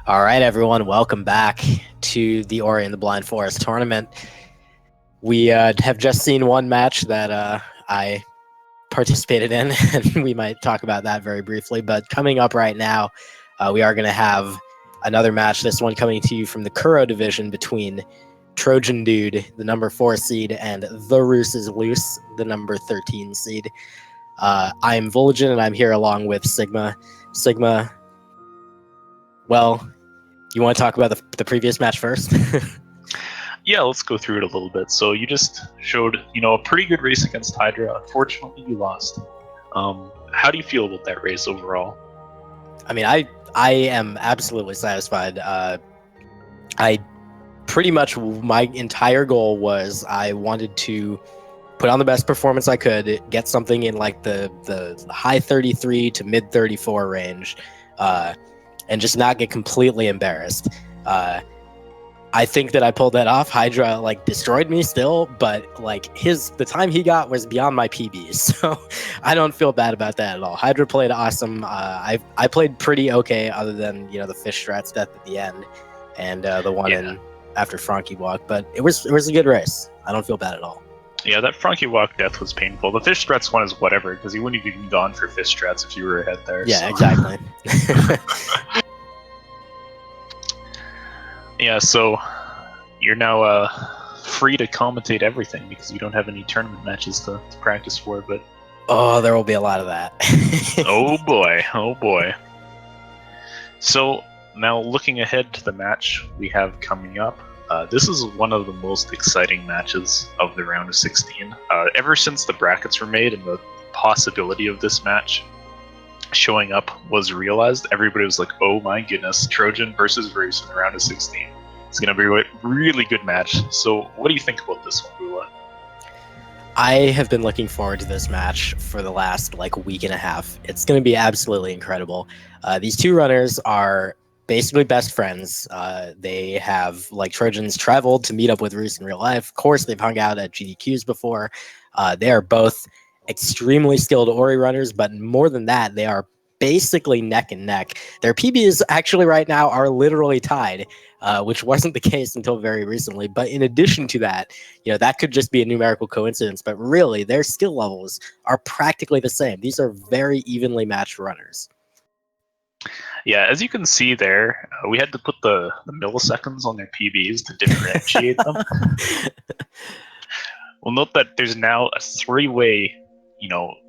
All right, everyone, welcome back to the Ori and the Blind Forest tournament. We have just seen one match that I participated in, and we might talk about that very briefly. But coming up right now, we are going to have another match, this one coming to you from the Kuro division between Trojandude, the number 4 seed, and TheRooseIsLoose, the number 13 seed. I'm Vol'jin, and I'm here along with Sigma. Sigma, well, you want to talk about the previous match first? Yeah, let's go through it a little bit. So you just showed, a pretty good race against Hydra. Unfortunately, you lost. How do you feel about that race overall? I mean, I am absolutely satisfied. I pretty much, my entire goal was I wanted to put on the best performance I could, get something in like the high 33 to mid 34 range, and just not get completely embarrassed. I think that I pulled that off. Hydra destroyed me still, but the time he got was beyond my PBs, so I don't feel bad about that at all. Hydra played awesome. I played pretty okay, other than the fish strats death at the end, and the one in after Frankie walk. But it was a good race. I don't feel bad at all. Yeah, that Frankie walk death was painful. The fish strats one is whatever, because you wouldn't have even gone for fish strats if you were ahead there. Yeah, so. Exactly. Yeah, so you're now free to commentate everything because you don't have any tournament matches to practice for, but... Oh, there will be a lot of that. Oh boy. So, now looking ahead to the match we have coming up, this is one of the most exciting matches of the round of 16. Ever since the brackets were made and the possibility of this match showing up was realized, everybody was like, oh my goodness, Trojan versus Roos in the round of 16. It's going to be a really good match. So what do you think about this one, Bula? I have been looking forward to this match for the last week and a half. It's going to be absolutely incredible. These two runners are basically best friends. They have, Trojans, traveled to meet up with Roos in real life. Of course, they've hung out at GDQs before. They are both extremely skilled Ori runners, but more than that, they are basically neck and neck. Their PBs actually right now are literally tied, which wasn't the case until very recently. But in addition to that, that could just be a numerical coincidence, but really their skill levels are practically the same. These are very evenly matched runners. Yeah, as you can see there, we had to put the milliseconds on their PBs to differentiate them. We'll note that there's now a three-way,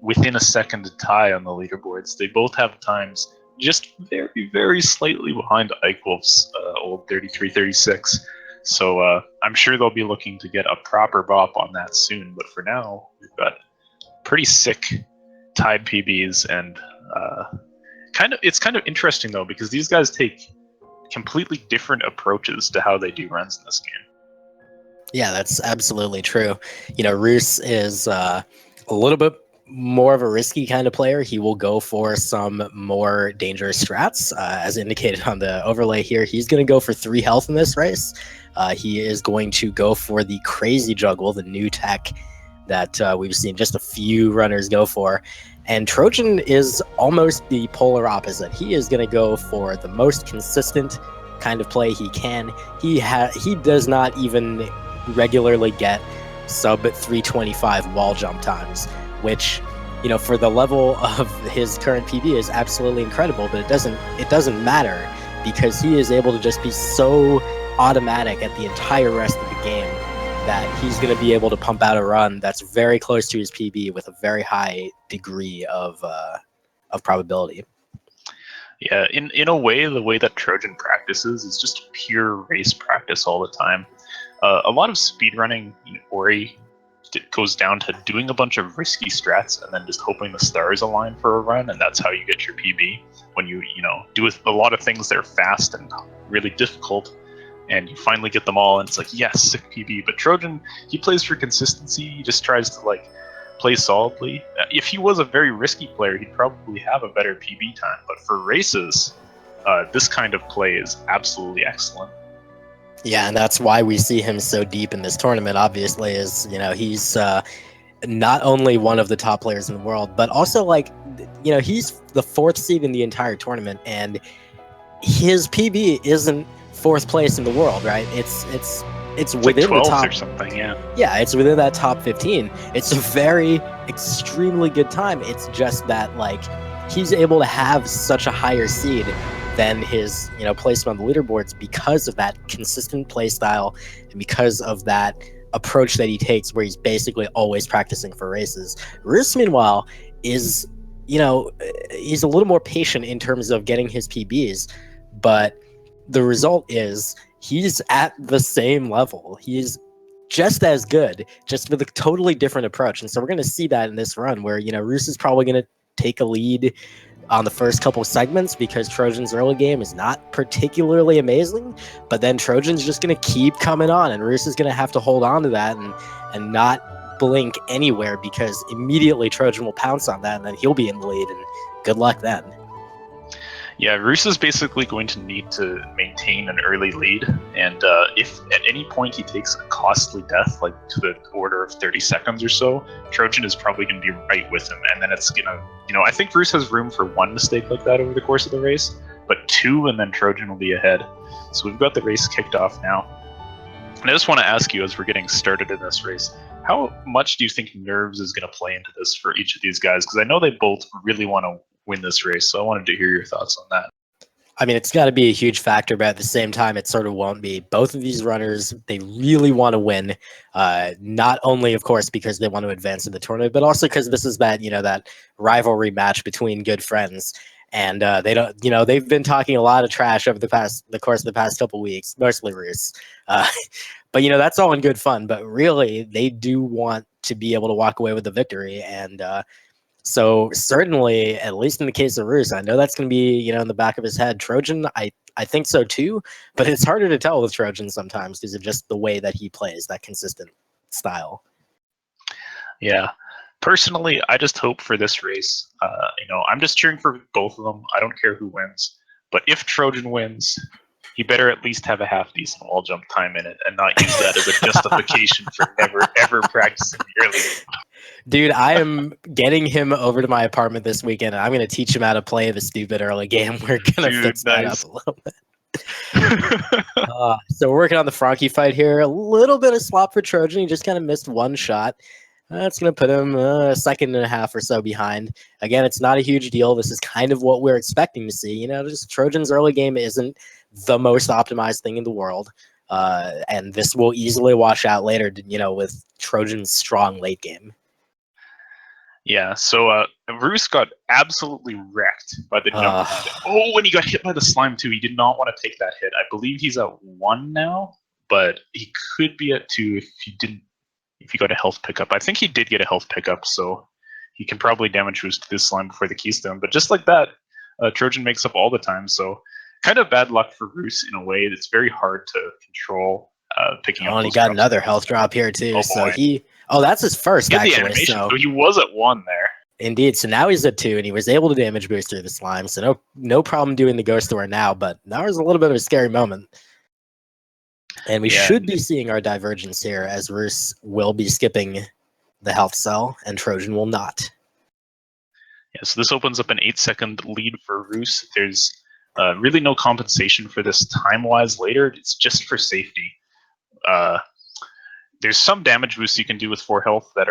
within a second tie on the leaderboards. They both have times just very, very slightly behind Eichwolf's old 33-36. So I'm sure they'll be looking to get a proper bop on that soon. But for now, we've got pretty sick tied PBs, and it's kind of interesting though, because these guys take completely different approaches to how they do runs in this game. Yeah, that's absolutely true. Roos is a little bit more of a risky kind of player. He will go for some more dangerous strats, as indicated on the overlay here. He's going to go for 3 health in this race. He is going to go for the crazy juggle, the new tech that we've seen just a few runners go for. And Trojan is almost the polar opposite. He is going to go for the most consistent kind of play he can. He does not even regularly get sub 325 wall jump times, which for the level of his current PB is absolutely incredible. But it doesn't matter, because he is able to just be so automatic at the entire rest of the game that he's going to be able to pump out a run that's very close to his PB with a very high degree of probability. Yeah, in a way, the way that Trojan practices is just pure race practice all the time. A lot of speedrunning Ori goes down to doing a bunch of risky strats and then just hoping the stars align for a run, and that's how you get your PB. When you do a lot of things that are fast and really difficult, and you finally get them all, and it's like, yes, sick PB. But Trojan, he plays for consistency. He just tries to play solidly. If he was a very risky player, he'd probably have a better PB time. But for races, this kind of play is absolutely excellent. Yeah, and that's why we see him so deep in this tournament, obviously, is, he's not only one of the top players in the world, but also, he's the 4th seed in the entire tournament. And his PB isn't fourth place in the world, right? It's It's like within the 12th top. or something, yeah. Yeah, it's within that top 15. It's a very extremely good time. It's just that like he's able to have such a higher seed than his placement on the leaderboards because of that consistent play style and because of that approach that he takes where he's basically always practicing for races. Roos, meanwhile, is he's a little more patient in terms of getting his PBs, but the result is he's at the same level. He's just as good, just with a totally different approach. And so we're going to see that in this run where, Roos is probably going to take a lead on the first couple segments because Trojan's early game is not particularly amazing, but then Trojan's just going to keep coming on, and Roos is going to have to hold on to that and not blink anywhere because immediately Trojan will pounce on that, and then he'll be in the lead, and good luck then. Yeah, Roos is basically going to need to maintain an early lead, and if at any point he takes a costly death, like to the order of 30 seconds or so, Trojan is probably going to be right with him, and then it's going to, I think Roos has room for one mistake like that over the course of the race, but two, and then Trojan will be ahead. So we've got the race kicked off now. And I just want to ask you, as we're getting started in this race, how much do you think nerves is going to play into this for each of these guys? Because I know they both really want to win this race, so I wanted to hear your thoughts on that. I mean, it's got to be a huge factor, but at the same time, it sort of won't be. Both of these runners, they really want to win, not only, of course, because they want to advance in the tournament, but also because this is that, that rivalry match between good friends. And they don't, they've been talking a lot of trash over the course of the past couple weeks, mostly Roos. But, that's all in good fun. But really, they do want to be able to walk away with the victory. And so certainly, at least in the case of Roos, I know that's going to be, in the back of his head. Trojan, I think so too, but it's harder to tell with Trojan sometimes because of just the way that he plays, that consistent style. Yeah. Personally, I just hope for this race, I'm just cheering for both of them. I don't care who wins. But if Trojan wins, he better at least have a half decent wall jump time in it and not use that as a justification for never, ever practicing the early game. Dude, I am getting him over to my apartment this weekend, and I'm going to teach him how to play the stupid early game. We're going to fix that up a little bit. So we're working on the Frankie fight here. A little bit of slop for Trojan. He just kind of missed one shot. That's going to put him a second and a half or so behind. Again, it's not a huge deal. This is kind of what we're expecting to see. Just Trojan's early game isn't the most optimized thing in the world. And this will easily wash out later, with Trojan's strong late game. Yeah, so Roos got absolutely wrecked by the jump. Oh, when he got hit by the slime too, he did not want to take that hit. I believe he's at 1 now, but he could be at 2 if he got a health pickup. I think he did get a health pickup, so he can probably damage boost this slime before the keystone. But just like that, Trojan makes up all the time. So kind of bad luck for Roos in a way. It's very hard to control picking up. And he got another health drop here too. Oh, so that's his first. Get the animation. So he was at 1 there. Indeed. So now he's at 2, and he was able to damage boost through the slime. So no problem doing the ghost door now. But that was a little bit of a scary moment. And we should be seeing our divergence here, as Roos will be skipping the health cell, and Trojan will not. Yeah, so this opens up an 8-second lead for Roos. There's really no compensation for this time-wise later. It's just for safety. There's some damage boosts you can do with 4 health that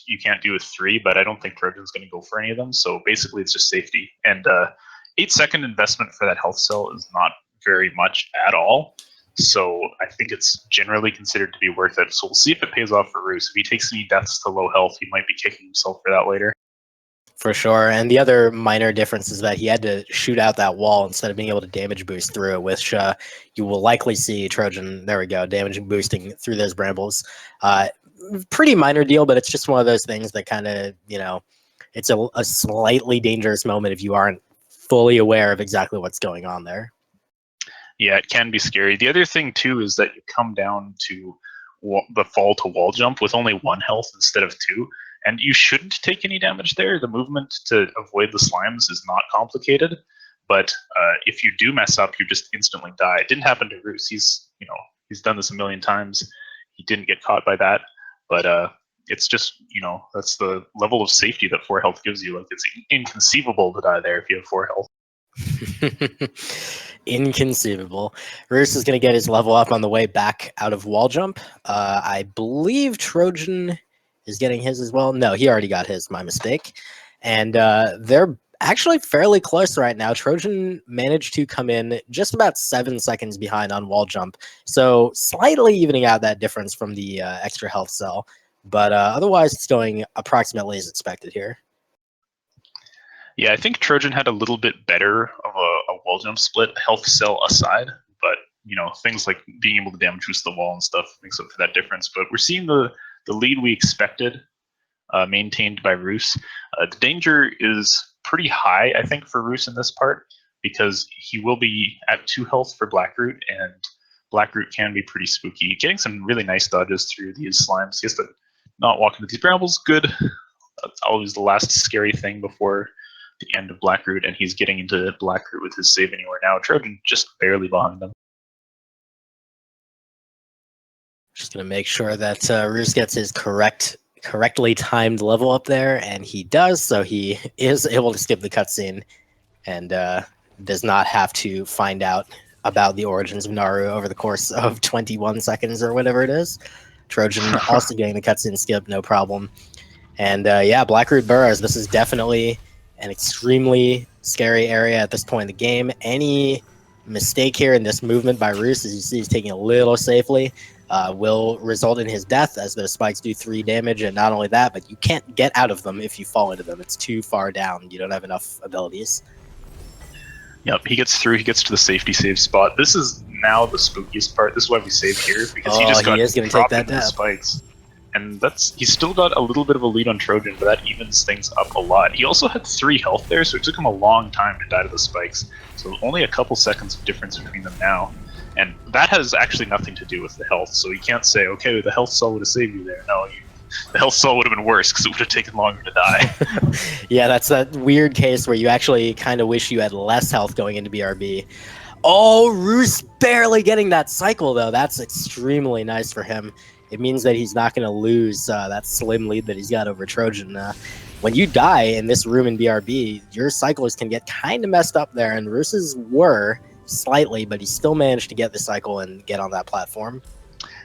you can't do with 3, but I don't think Trojan's going to go for any of them. So basically, it's just safety. And 8-second investment for that health cell is not very much at all. So I think it's generally considered to be worth it. So we'll see if it pays off for Roos. If he takes any deaths to low health, he might be kicking himself for that later. For sure. And the other minor difference is that he had to shoot out that wall instead of being able to damage boost through it, which you will likely see Trojan, there we go, damage boosting through those brambles. Pretty minor deal, but it's just one of those things that kind of, it's a slightly dangerous moment if you aren't fully aware of exactly what's going on there. Yeah, it can be scary. The other thing, too, is that you come down to the fall to wall jump with only 1 health instead of 2. And you shouldn't take any damage there. The movement to avoid the slimes is not complicated. But if you do mess up, you just instantly die. It didn't happen to Roos. He's done this a million times. He didn't get caught by that. But it's just, that's the level of safety that 4 health gives you. Like, it's inconceivable to die there if you have 4 health. Inconceivable. Roos is going to get his level up on the way back out of wall jump. I believe Trojan is getting his as well. No, he already got his. My mistake. And they're actually fairly close right now. Trojan managed to come in just about 7 seconds behind on wall jump. So slightly evening out that difference from the extra health cell. But otherwise, it's going approximately as expected here. Yeah, I think Trojan had a little bit better of a wall jump split, health cell aside, but things like being able to damage boost the wall and stuff makes up for that difference. But we're seeing the lead we expected maintained by Roos. The danger is pretty high, I think, for Roos in this part because he will be at 2 health for Blackroot, and Blackroot can be pretty spooky. Getting some really nice dodges through these slimes. He has to not walk into these brambles. Good. That's always the last scary thing before the end of Blackroot, and he's getting into Blackroot with his save anywhere now. Trojan just barely behind them. Just going to make sure that Roos gets his correctly timed level up there, and he does, so he is able to skip the cutscene and does not have to find out about the origins of Naru over the course of 21 seconds or whatever it is. Trojan also getting the cutscene skip, no problem. And yeah, Blackroot Burrows, this is definitely an extremely scary area at this point in the game. Any mistake here in this movement by Roos, as you see he's taking a little safely, will result in his death, as those spikes do 3 damage. And not only that, but you can't get out of them if you fall into them. It's too far down. You don't have enough abilities. Yep, he gets through. He gets to the safety save spot. This is now the spookiest part. This is why we save here, because he just got dropped into the spikes. And he's still got a little bit of a lead on Trojan, but that evens things up a lot. He also had 3 health there, so it took him a long time to die to the spikes. So only a couple seconds of difference between them now. And that has actually nothing to do with the health, so you can't say, okay, the health cell would have saved you there. No, the health cell would have been worse because it would have taken longer to die. Yeah, that's that weird case where you actually kind of wish you had less health going into BRB. Oh, Roos barely getting that cycle, though. That's extremely nice for him. It means that he's not going to lose that slim lead that he's got over Trojan. When you die in this room in BRB, your cycles can get kind of messed up there, and Roos's were slightly, but he still managed to get the cycle and get on that platform.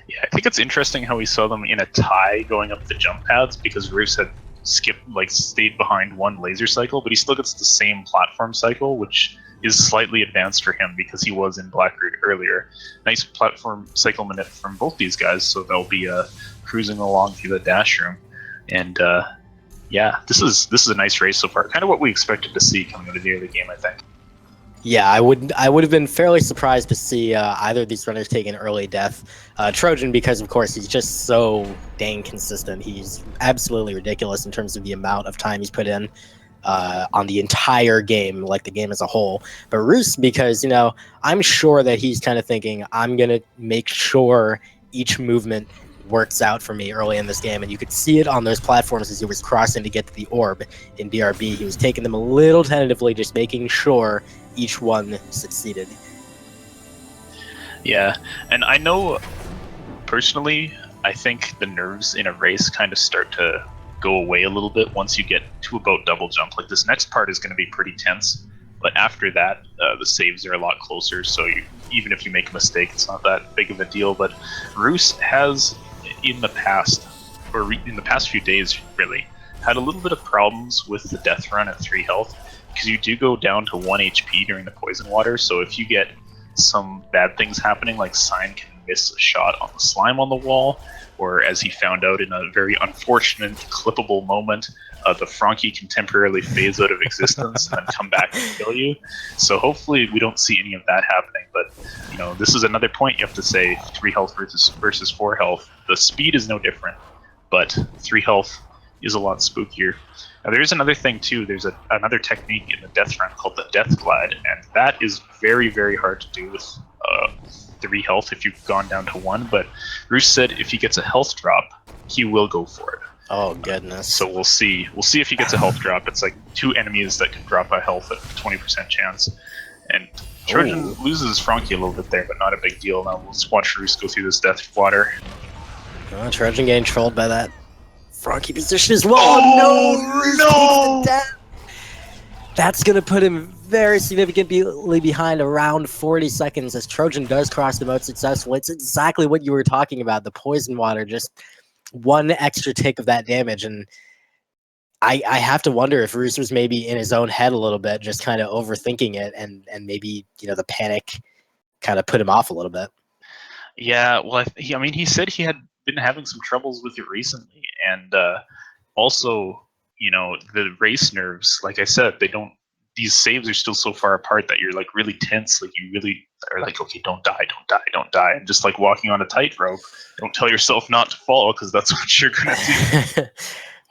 Yeah, I think it's interesting how we saw them in a tie going up the jump paths, because Roos had stayed behind 1 laser cycle, but he still gets the same platform cycle, which is slightly advanced for him because he was in Blackroot earlier. Nice platform cycle minute from both these guys, so they'll be cruising along through the dash room. And yeah, this is a nice race so far. Kind of what we expected to see coming out of the early game, I think. Yeah, I would have been fairly surprised to see either of these runners take an early death. Trojan, because of course he's just so dang consistent. He's absolutely ridiculous in terms of the amount of time he's put in on the entire game, like the game as a whole. But Roos, because I'm sure that he's kind of thinking, I'm gonna make sure each movement works out for me early in this game, and you could see it on those platforms as he was crossing to get to the orb in BRB. He was taking them a little tentatively, just making sure each one succeeded. Yeah, and I know personally, I think the nerves in a race kind of start to go away a little bit once you get to about double jump. Like, this next part is going to be pretty tense, but after that, the saves are a lot closer, so even if you make a mistake, it's not that big of a deal. But Roos has, in the past few days, really, had a little bit of problems with the death run at 3 health, because you do go down to 1 HP during the poison water, so if you get some bad things happening, like Sign can miss a shot on the slime on the wall, or as he found out in a very unfortunate, clippable moment, the Frankie can temporarily phase out of existence and then come back and kill you. So hopefully we don't see any of that happening, but this is another point you have to say, 3 health versus 4 health. The speed is no different, but 3 health is a lot spookier. Now, there's another thing too. There's another technique in the death run called the death glide, and that is very, very hard to do with 3 health if you've gone down to 1. But Roos said if he gets a health drop, he will go for it. Oh goodness! So we'll see. We'll see if he gets a health drop. It's like 2 enemies that can drop a health at 20% chance, and Trojan loses Frankie a little bit there, but not a big deal. Now let's watch Roos go through this death water. Trojan getting trolled by that Frankie position as well. Oh no! Roos takes the death. That's gonna put him very significantly behind, around 40 seconds, as Trojan does cross the mode successful. It's exactly what you were talking about. The poison water, just one extra tick of that damage. And I have to wonder if Roos was maybe in his own head a little bit, just kind of overthinking it, and maybe, the panic kind of put him off a little bit. Yeah, well, I mean, he said he had been having some troubles with it recently, and also, the race nerves. Like I said, they don't. These saves are still so far apart that you're like really tense. Like you really are like, okay, don't die, don't die, don't die, and just like walking on a tightrope. Don't tell yourself not to fall because that's what you're gonna do.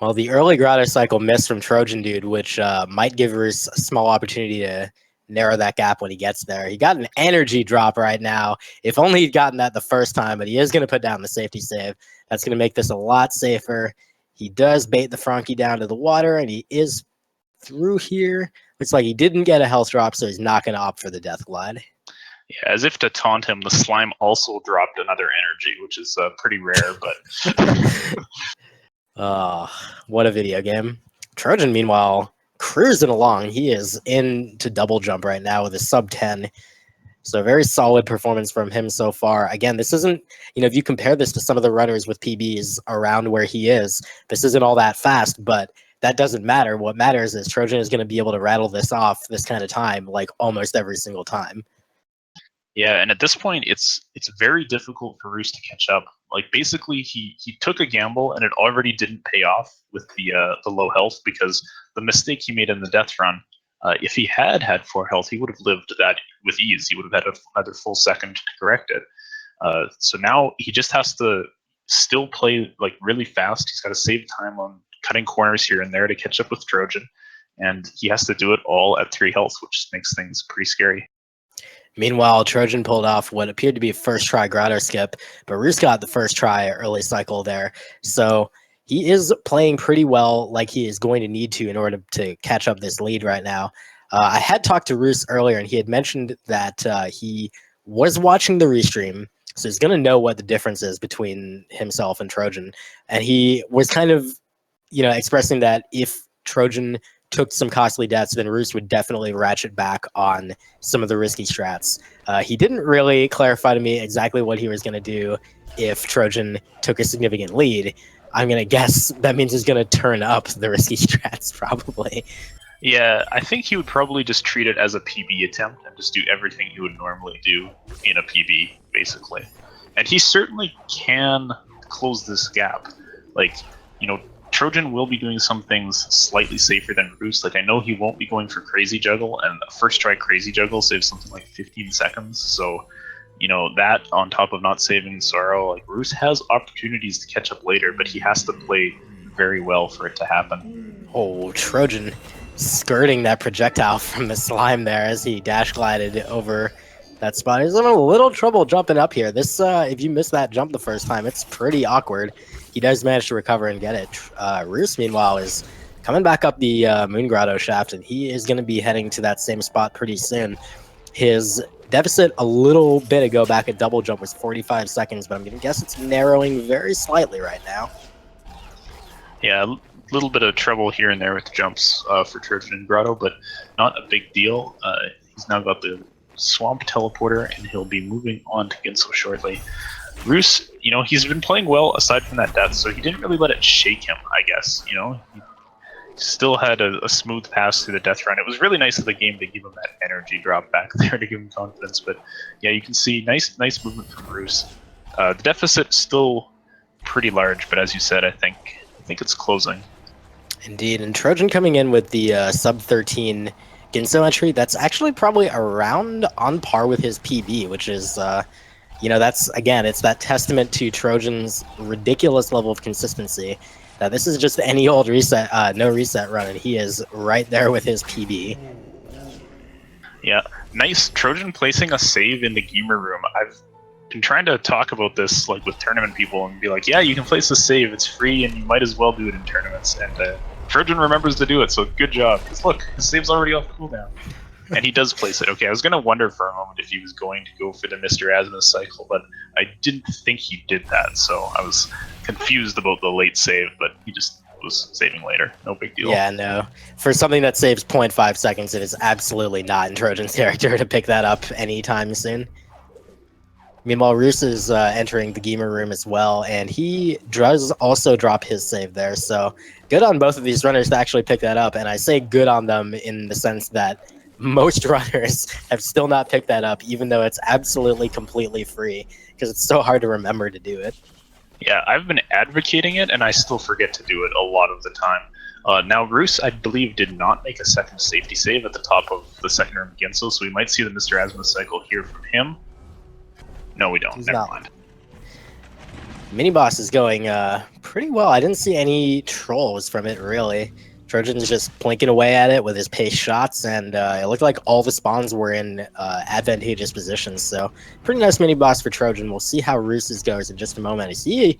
Well, the early grotto cycle missed from Trojandude, which might give Roos a small opportunity to narrow that gap when he gets there. He got an energy drop right now. If only he'd gotten that the first time, but he is going to put down the safety save. That's going to make this a lot safer. He does bait the Frankie down to the water, and he is through here. Looks like he didn't get a health drop, so he's not going to opt for the death glide. Yeah, as if to taunt him, the slime also dropped another energy, which is pretty rare, but what a video game. Trojan, meanwhile, cruising along. He is into double jump right now with a sub 10. So very solid performance from him so far. Again, this isn't, if you compare this to some of the runners with PBs around where he is, this isn't all that fast, but that doesn't matter. What matters is Trojan is going to be able to rattle this off this kind of time, like almost every single time. Yeah, and at this point, it's very difficult for Roos to catch up. Like basically, he took a gamble, and it already didn't pay off with the low health because the mistake he made in the death run. If he had 4 health, he would have lived that with ease. He would have had another full second to correct it. So now he just has to still play like really fast. He's got to save time on cutting corners here and there to catch up with Trojan, and he has to do it all at 3 health, which makes things pretty scary. Meanwhile, Trojan pulled off what appeared to be a first try grotto skip, but Roos got the first try early cycle there. So he is playing pretty well, like he is going to need to in order to catch up this lead right now. I had talked to Roos earlier, and he had mentioned that he was watching the restream, so he's going to know what the difference is between himself and Trojan. And he was kind of, expressing that if Trojan took some costly deaths, then Roos would definitely ratchet back on some of the risky strats. He didn't really clarify to me exactly what he was going to do if Trojan took a significant lead. I'm going to guess that means he's going to turn up the risky strats, probably. Yeah, I think he would probably just treat it as a PB attempt and just do everything he would normally do in a PB, basically. And he certainly can close this gap. Like, Trojan will be doing some things slightly safer than Roos. Like, I know he won't be going for Crazy Juggle, and a first try Crazy Juggle saves something like 15 seconds. So, that on top of not saving Sorrow, like, Roos has opportunities to catch up later, but he has to play very well for it to happen. Oh, Trojan skirting that projectile from the slime there as he dash glided over that spot. He's having a little trouble jumping up here. This, if you miss that jump the first time, it's pretty awkward. He does manage to recover and get it. Roos, meanwhile, is coming back up the Moon Grotto shaft, and he is going to be heading to that same spot pretty soon. His deficit a little bit ago back at double jump was 45 seconds, but I'm going to guess it's narrowing very slightly right now. Yeah, a little bit of trouble here and there with the jumps for Trojan and Grotto, but not a big deal. He's now got the Swamp Teleporter, and he'll be moving on to Ginso shortly. Roos, he's been playing well aside from that death, so he didn't really let it shake him, I guess. He still had a smooth pass through the death run. It was really nice of the game to give him that energy drop back there to give him confidence. But yeah, you can see nice movement from Roos. The deficit still pretty large, but as you said, I think it's closing. Indeed, and Trojan coming in with the sub 13 Ginso entry, that's actually probably around on par with his PB, which is, that's, again, it's that testament to Trojan's ridiculous level of consistency. This is just any old reset, no reset run, and he is right there with his PB. Yeah, nice. Trojan placing a save in the gamer room. I've been trying to talk about this like with tournament people and be like, yeah, you can place a save, it's free, and you might as well do it in tournaments. And Trojan remembers to do it, so good job. Because look, his save's already off cooldown. And he does place it. Okay, I was going to wonder for a moment if he was going to go for the Mr. Asmus cycle, but I didn't think he did that, so I was confused about the late save, but he just was saving later. No big deal. Yeah, no. For something that saves 0.5 seconds, it is absolutely not in Trojan's character to pick that up anytime soon. Meanwhile, Roos is entering the gamer room as well, and he does also drop his save there. So good on both of these runners to actually pick that up. And I say good on them in the sense that most runners have still not picked that up, even though it's absolutely completely free, because it's so hard to remember to do it. Yeah, I've been advocating it, and I still forget to do it a lot of the time. Now, Roos, I believe, did not make a second safety save at the top of the second room Ginso, so we might see the Mr. Asmus cycle here from him. No, we don't. He's Never not. mind. Mini boss is going pretty well. I didn't see any trolls from it, really. Trojan's just plinking away at it with his pace shots, and it looked like all the spawns were in advantageous positions. So pretty nice mini boss for Trojan. We'll see how Roos's goes in just a moment. He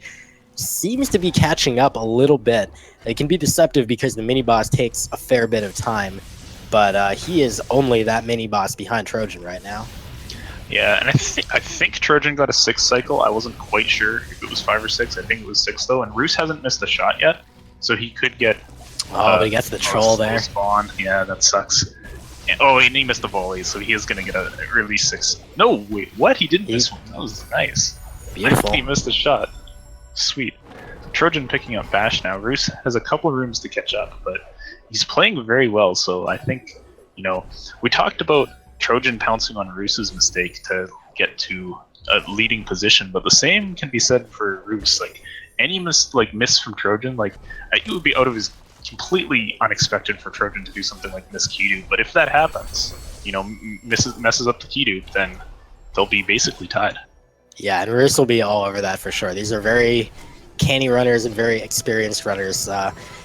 seems to be catching up a little bit. It can be deceptive because the mini boss takes a fair bit of time, but he is only that mini boss behind Trojan right now. Yeah, and I think Trojan got a 6 cycle. I wasn't quite sure if it was 5 or 6. I think it was 6 though, and Roos hasn't missed a shot yet, so he could get. But he gets the troll there. Spawn. Yeah, that sucks. And, and he missed the volley, so he is going to get a release 6. No, wait, what? He didn't miss one. That was nice. Beautiful. He missed a shot. Sweet. Trojan picking up Bash now. Roos has a couple of rooms to catch up, but he's playing very well. So I think, we talked about Trojan pouncing on Roos's mistake to get to a leading position, but the same can be said for Roos. Like any miss from Trojan, it would be out of his completely unexpected for Trojan to do something like miss Kidu. But if that happens, messes up the Kidu, then they'll be basically tied. Yeah, and Roos will be all over that for sure. These are very canny runners and very experienced runners.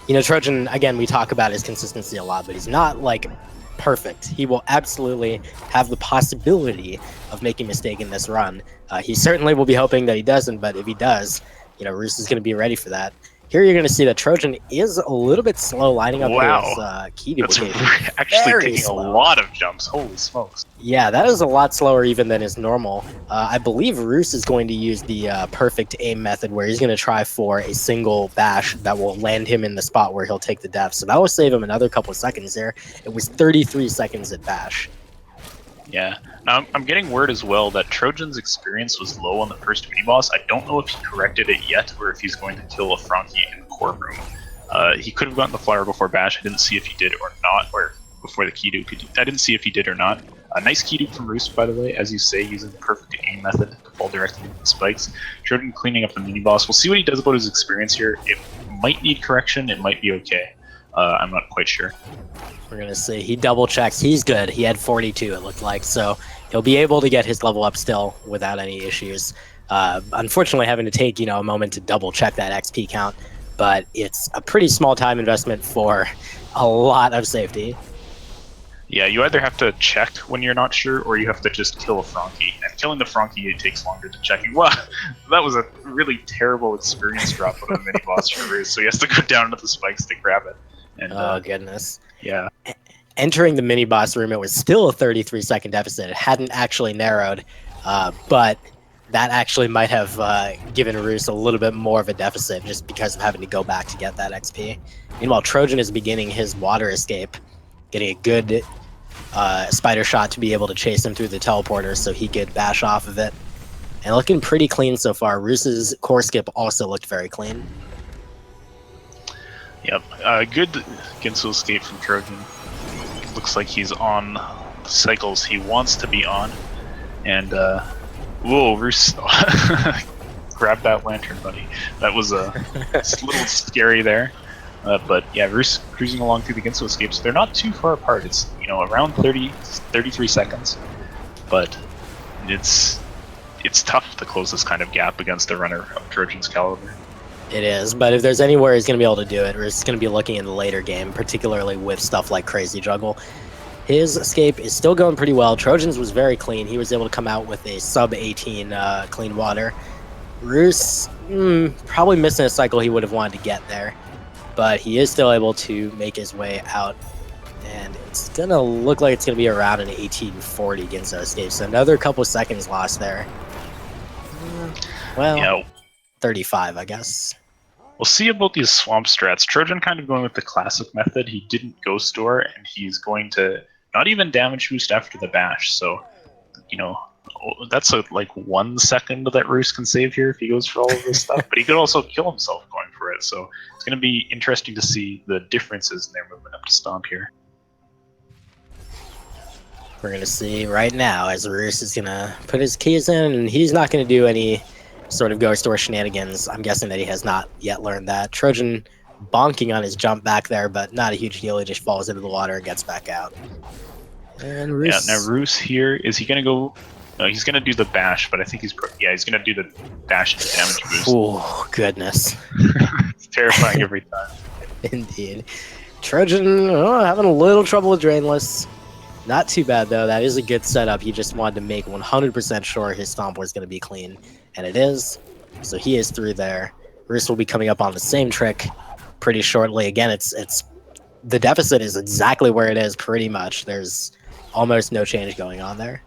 Trojan, again, we talk about his consistency a lot, but he's not perfect. He will absolutely have the possibility of making a mistake in this run. He certainly will be hoping that he doesn't, but if he does, Roos is going to be ready for that. Here you're going to see that Trojan is a little bit slow lining up his Kidu. That's actually taking a lot of jumps. Holy smokes. Yeah, that is a lot slower even than is normal. I believe Roos is going to use the perfect aim method where he's going to try for a single bash that will land him in the spot where he'll take the death. So that will save him another couple of seconds there. It was 33 seconds at bash. Yeah. Now, I'm getting word as well that Trojan's experience was low on the first mini-boss. I don't know if he corrected it yet or if he's going to kill a Frankie in the core room. He could have gotten the flower before bash. I didn't see if he did or not, or before the Kidu. I didn't see if he did or not. A nice Kidu from Roos, by the way, as you say, using the perfect aim method to fall directly into the spikes. Trojan cleaning up the mini-boss. We'll see what he does about his experience here. It might need correction. It might be okay. I'm not quite sure. We're going to see. He double checks. He's good. He had 42, it looked like. So he'll be able to get his level up still without any issues. Unfortunately, having to take, a moment to double check that XP count. But it's a pretty small time investment for a lot of safety. Yeah, you either have to check when you're not sure, or you have to just kill a Frankie. And killing the Frankie, it takes longer than checking. Wow, that was a really terrible experience drop on a mini-boss for Roos, so he has to go down into the spikes to grab it. And, oh, goodness. Yeah. Entering the mini-boss room, it was still a 33-second deficit. It hadn't actually narrowed, but that actually might have given Roos a little bit more of a deficit just because of having to go back to get that XP. Meanwhile, Trojan is beginning his water escape, getting a good spider shot to be able to chase him through the teleporter so he could bash off of it. And looking pretty clean so far. Roos's core skip also looked very clean. Yep, good Ginso escape from Trojan. Looks like he's on the cycles he wants to be on. And, whoa, Roos, grab that lantern, buddy. That was a little scary there. But yeah, Roos cruising along through the Ginso escapes. They're not too far apart. It's, around 33 seconds. But it's tough to close this kind of gap against a runner of Trojan's caliber. It is, but if there's anywhere he's going to be able to do it, Roos going to be looking in the later game, particularly with stuff like Crazy Juggle. His escape is still going pretty well. Trojan's was very clean. He was able to come out with a sub-18 clean water. Roos, probably missing a cycle he would have wanted to get there, but he is still able to make his way out. And it's going to look like it's going to be around an 1840 Ginso escape, so another couple seconds lost there. Well... 35, I guess. We'll see about these swamp strats. Trojan kind of going with the classic method. He didn't go store, and he's going to not even damage boost after the bash. So, you know, that's like 1 second that Roos can save here if he goes for all of this stuff. But he could also kill himself going for it. So it's going to be interesting to see the differences in their movement up to stomp here. We're going to see right now as Roos is going to put his keys in, and he's not going to do any sort of ghost or shenanigans. I'm guessing that he has not yet learned that. Trojan bonking on his jump back there, but not a huge deal. He just falls into the water and gets back out. And Roos... Yeah, now Roos here, is he going to go... No, he's going to do the bash, but I think he's he's going to do the bash to damage boost. Oh, goodness. It's terrifying every time. Indeed. Trojan having a little trouble with Drainless. Not too bad, though. That is a good setup. He just wanted to make 100% sure his stomp was going to be clean, and it is. So he is through there. Roos will be coming up on the same trick pretty shortly. Again, it's the deficit is exactly where it is, pretty much. There's almost no change going on there.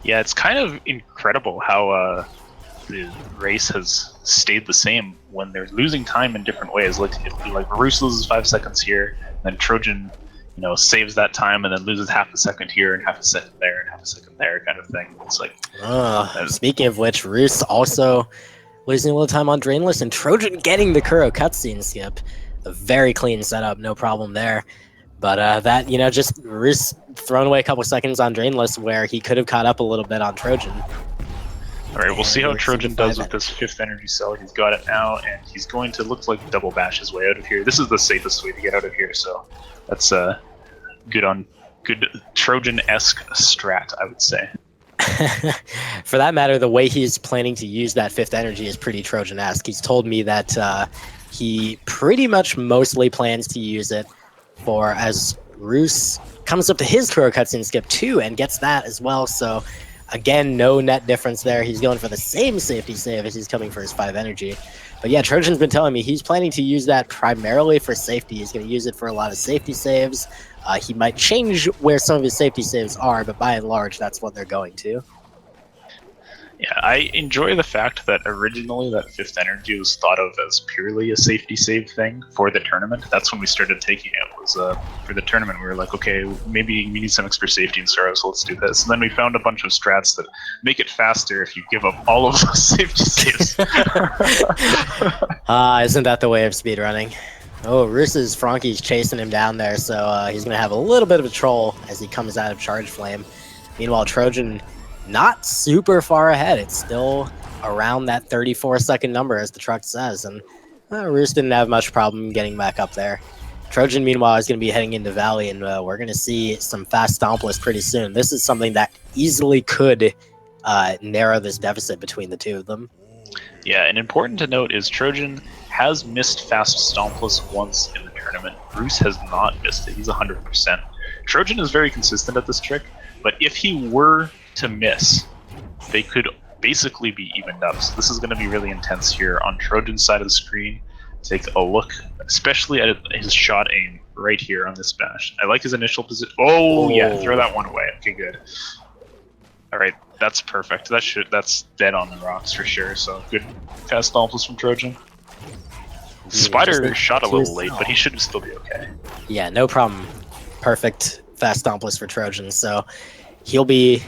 Yeah, it's kind of incredible how the race has stayed the same when they're losing time in different ways. Like Roos loses 5 seconds here, and then Trojan, saves that time and then loses half a second here and half a second there and half a second there, kind of thing. It's like. Speaking of which, Roos also losing a little time on Drainless, and Trojan getting the Kuro cutscene skip. A very clean setup, no problem there. But that, just Roos throwing away a couple seconds on Drainless where he could have caught up a little bit on Trojan. All right, we'll see how Trojan does with this 5th energy cell. He's got it now, and he's going to look like double bash his way out of here. This is the safest way to get out of here, so that's good Trojan-esque strat, I would say. For that matter, the way he's planning to use that 5th energy is pretty Trojan-esque. He's told me that he pretty much mostly plans to use it for as Roos comes up to his Kuro cutscene skip too and gets that as well. So again, no net difference there. He's going for the same safety save as he's coming for his 5 energy. But yeah, Trojan's been telling me he's planning to use that primarily for safety. He's going to use it for a lot of safety saves. He might change where some of his safety saves are, but by and large, that's what they're going to. Yeah, I enjoy the fact that originally that 5th energy was thought of as purely a safety save thing for the tournament. That's when we started taking it, was for the tournament. We were like, okay, maybe we need some extra safety in Sorrow, so let's do this. And then we found a bunch of strats that make it faster if you give up all of those safety saves. Isn't that the way of speedrunning? Oh, Roos's Franky's chasing him down there, so he's going to have a little bit of a troll as he comes out of Charge Flame. Meanwhile, Trojan not super far ahead. It's still around that 34-second number, as the truck says, and Roos didn't have much problem getting back up there. Trojan, meanwhile, is going to be heading into Valley, and we're going to see some fast Stompless pretty soon. This is something that easily could narrow this deficit between the two of them. Yeah, and important to note is Trojan has missed fast Stompless once in the tournament. Roos has not missed it. He's 100%. Trojan is very consistent at this trick, but if he were to miss, they could basically be evened up. So this is going to be really intense here on Trojan's side of the screen. Take a look, especially at his shot aim right here on this bash. I like his initial position. Oh yeah, throw that one away. Okay, good. All right, that's perfect. That's dead on the rocks for sure. So good fast Stompless from Trojan. Spider shot a little late, but he should still be okay. Yeah, no problem. Perfect fast Stompless for Trojan. So he'll be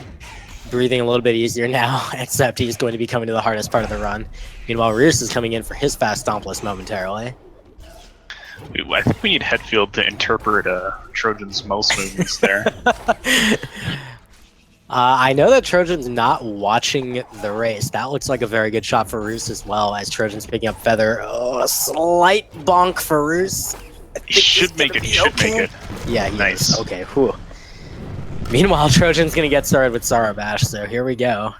breathing a little bit easier now, except he's going to be coming to the hardest part of the run. Meanwhile, Roos is coming in for his fast Stompless momentarily. I think we need Hetfield to interpret Trojan's mouse movements there. I know that Trojan's not watching the race. That looks like a very good shot for Roos as well, as Trojan's picking up Feather. Oh, a slight bonk for Roos. He should make it. He should make it. Yeah, he nice. is. Okay, whew. Meanwhile, Trojan's going to get started with Sorrow Bash, so here we go.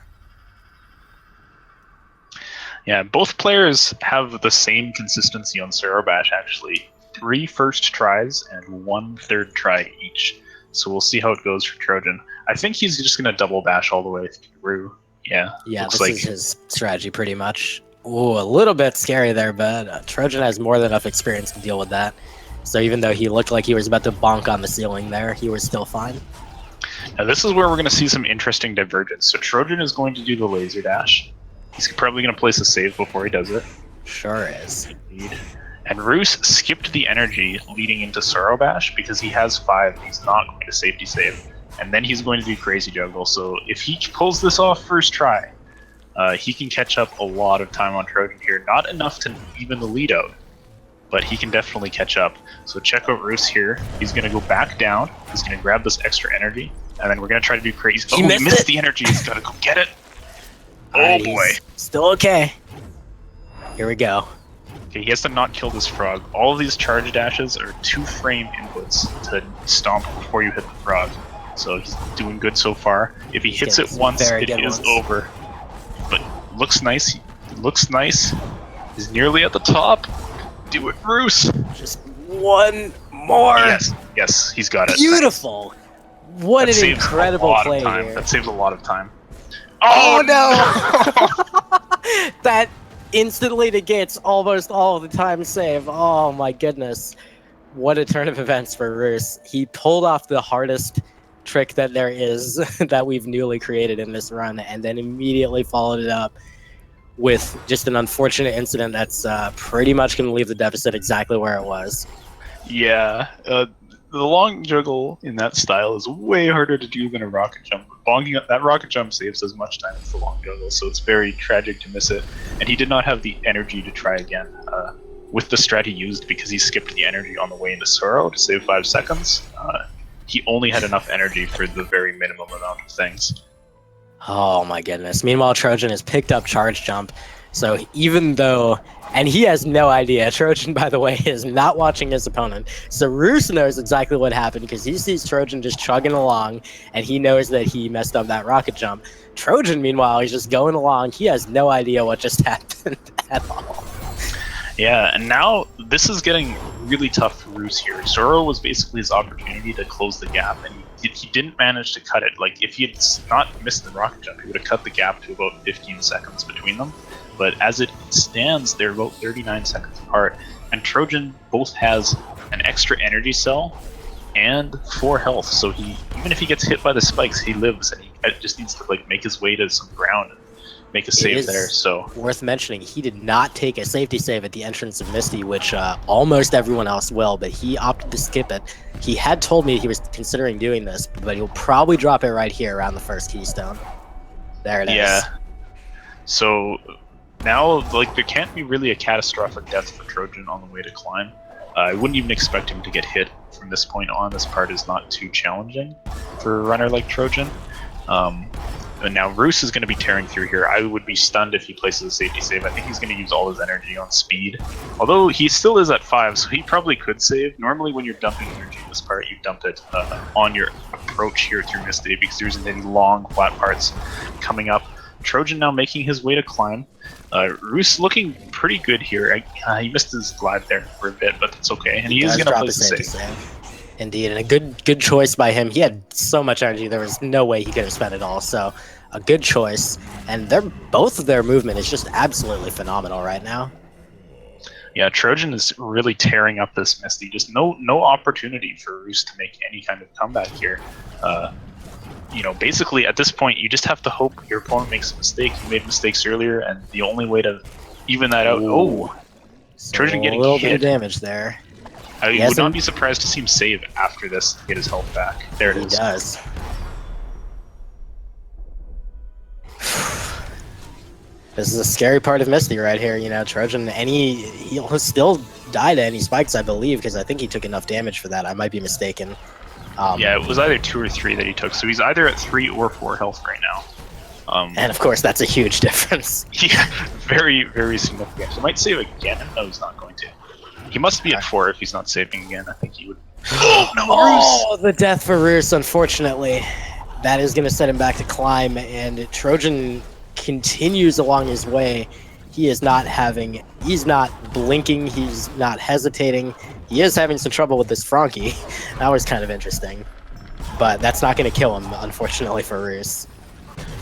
Yeah, both players have the same consistency on Sorrow Bash, actually. 3 first tries and 1 third try each. So we'll see how it goes for Trojan. I think he's just going to double bash all the way through. Yeah, this is his strategy pretty much. Ooh, a little bit scary there, but Trojan has more than enough experience to deal with that. So even though he looked like he was about to bonk on the ceiling there, he was still fine. Now this is where we're going to see some interesting divergence. So Trojan is going to do the laser dash. He's probably going to place a save before he does it. Sure is. Indeed. And Roos skipped the energy leading into Sorrow Bash because he has 5. He's not going to safety save. And then he's going to do Crazy Juggle. So if he pulls this off first try, he can catch up a lot of time on Trojan here. Not enough to even the lead out, but he can definitely catch up. So check out Roos here. He's going to go back down. He's going to grab this extra energy, and then we're going to try to do crazy. He missed the energy. He's got to go get it. Right, Oh boy. Still okay. Here we go. Okay, he has to not kill this frog. All of these charge dashes are 2-frame inputs to stomp before you hit the frog. So he's doing good so far. If he hits it once, it is over. But looks nice. Looks nice. He's nearly at the top. Do it, Roos. Just one more. Yes, he's got it. Beautiful. What an incredible play here. That saves a lot of time. Oh no! That instantly negates almost all of the time save. Oh my goodness. What a turn of events for Roos. He pulled off the hardest trick that there is that we've newly created in this run, and then immediately followed it up with just an unfortunate incident that's pretty much going to leave the deficit exactly where it was. Yeah, the long juggle in that style is way harder to do than a rocket jump. Bonging up, that rocket jump saves as much time as the long juggle, so it's very tragic to miss it. And he did not have the energy to try again with the strat he used, because he skipped the energy on the way into Sorrow to save 5 seconds. He only had enough energy for the very minimum amount of things. Oh my goodness. Meanwhile, Trojan has picked up charge jump. So even though, and he has no idea, Trojan, by the way, is not watching his opponent. So Roos knows exactly what happened because he sees Trojan just chugging along, and he knows that he messed up that rocket jump. Trojan, meanwhile, he's just going along. He has no idea what just happened at all. Yeah, and now this is getting really tough for Roos here. Sorrow was basically his opportunity to close the gap, and he didn't manage to cut it. Like, if he had not missed the rocket jump, he would have cut the gap to about 15 seconds between them. But as it stands, they're about 39 seconds apart, and Trojan both has an extra energy cell and 4 health. So he, even if he gets hit by the spikes, he lives, and he just needs to like make his way to some ground and make a save there. So worth mentioning, he did not take a safety save at the entrance of Misty, which almost everyone else will, but he opted to skip it. He had told me he was considering doing this, but he'll probably drop it right here around the first keystone. There it is. Yeah. So now, like, there can't be really a catastrophic death for Trojan on the way to climb. I wouldn't even expect him to get hit from this point on. This part is not too challenging for a runner like Trojan. And now Roos is going to be tearing through here. I would be stunned if he places a safety save. I think he's going to use all his energy on speed. Although he still is at 5, so he probably could save. Normally when you're dumping energy in this part, you dump it on your approach here through Misty, because there isn't any long flat parts coming up. Trojan now making his way to climb. Roos looking pretty good here. He missed his glide there for a bit, but that's okay. And he is going to place a save. Indeed, and a good choice by him. He had so much energy, there was no way he could have spent it all. So a good choice, and both of their movement is just absolutely phenomenal right now. Yeah, Trojan is really tearing up this Misty. Just no opportunity for Roos to make any kind of comeback here. You know, basically at this point, you just have to hope your opponent makes a mistake. You made mistakes earlier, and the only way to even that out. Oh, so Trojan getting a little hit. bit of damage there. I would not be surprised to see him save after this to get his health back. There it is. He does. This is a scary part of Misty right here. You know, Trojan, he'll still die to any spikes, I believe, because I think he took enough damage for that. I might be mistaken. Yeah, it was either 2 or 3 that he took, so he's either at 3 or 4 health right now. And of course, that's a huge difference. Yeah, very, very significant. He might save again. No, he's not going to. He must be at 4 if he's not saving again. I think he would. Oh, no, Roos! The death for Roos, unfortunately. That is going to set him back to climb, and Trojan continues along his way. He's not blinking, he's not hesitating. He is having some trouble with this Frankie. That was kind of interesting. But that's not going to kill him, unfortunately, for Roos.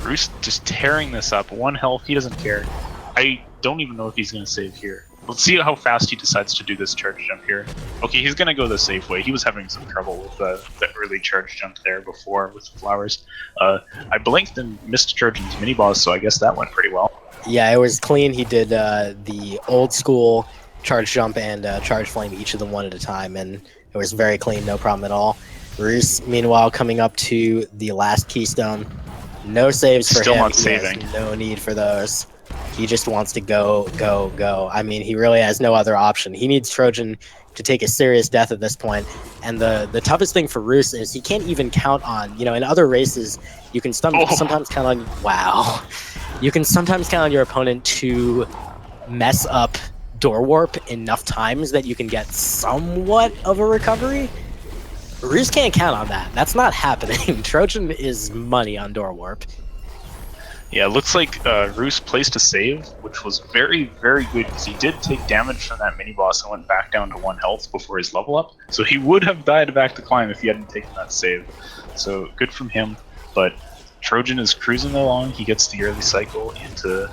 Roos just tearing this up. 1 health, he doesn't care. I don't even know if he's going to save here. Let's see how fast he decides to do this charge jump here. Okay, he's gonna go the safe way. He was having some trouble with the early charge jump there before with the flowers. I blinked and missed Trojan's mini boss, so I guess that went pretty well. Yeah, it was clean. He did the old school charge jump and charge flame, each of them one at a time, and it was very clean, no problem at all. Roos, meanwhile, coming up to the last keystone. No saves for him. Still not saving. No need for those. He just wants to go, go, go. I mean, he really has no other option. He needs Trojan to take a serious death at this point. And the toughest thing for Roos is he can't even count on, in other races, you can sometimes count on, wow. You can sometimes count on your opponent to mess up door warp enough times that you can get somewhat of a recovery. Roos can't count on that. That's not happening. Trojan is money on door warp. Yeah, it looks like Roos placed a save, which was very, very good because he did take damage from that mini boss and went back down to 1 health before his level up. So he would have died back to climb if he hadn't taken that save. So good from him. But Trojan is cruising along. He gets the early cycle into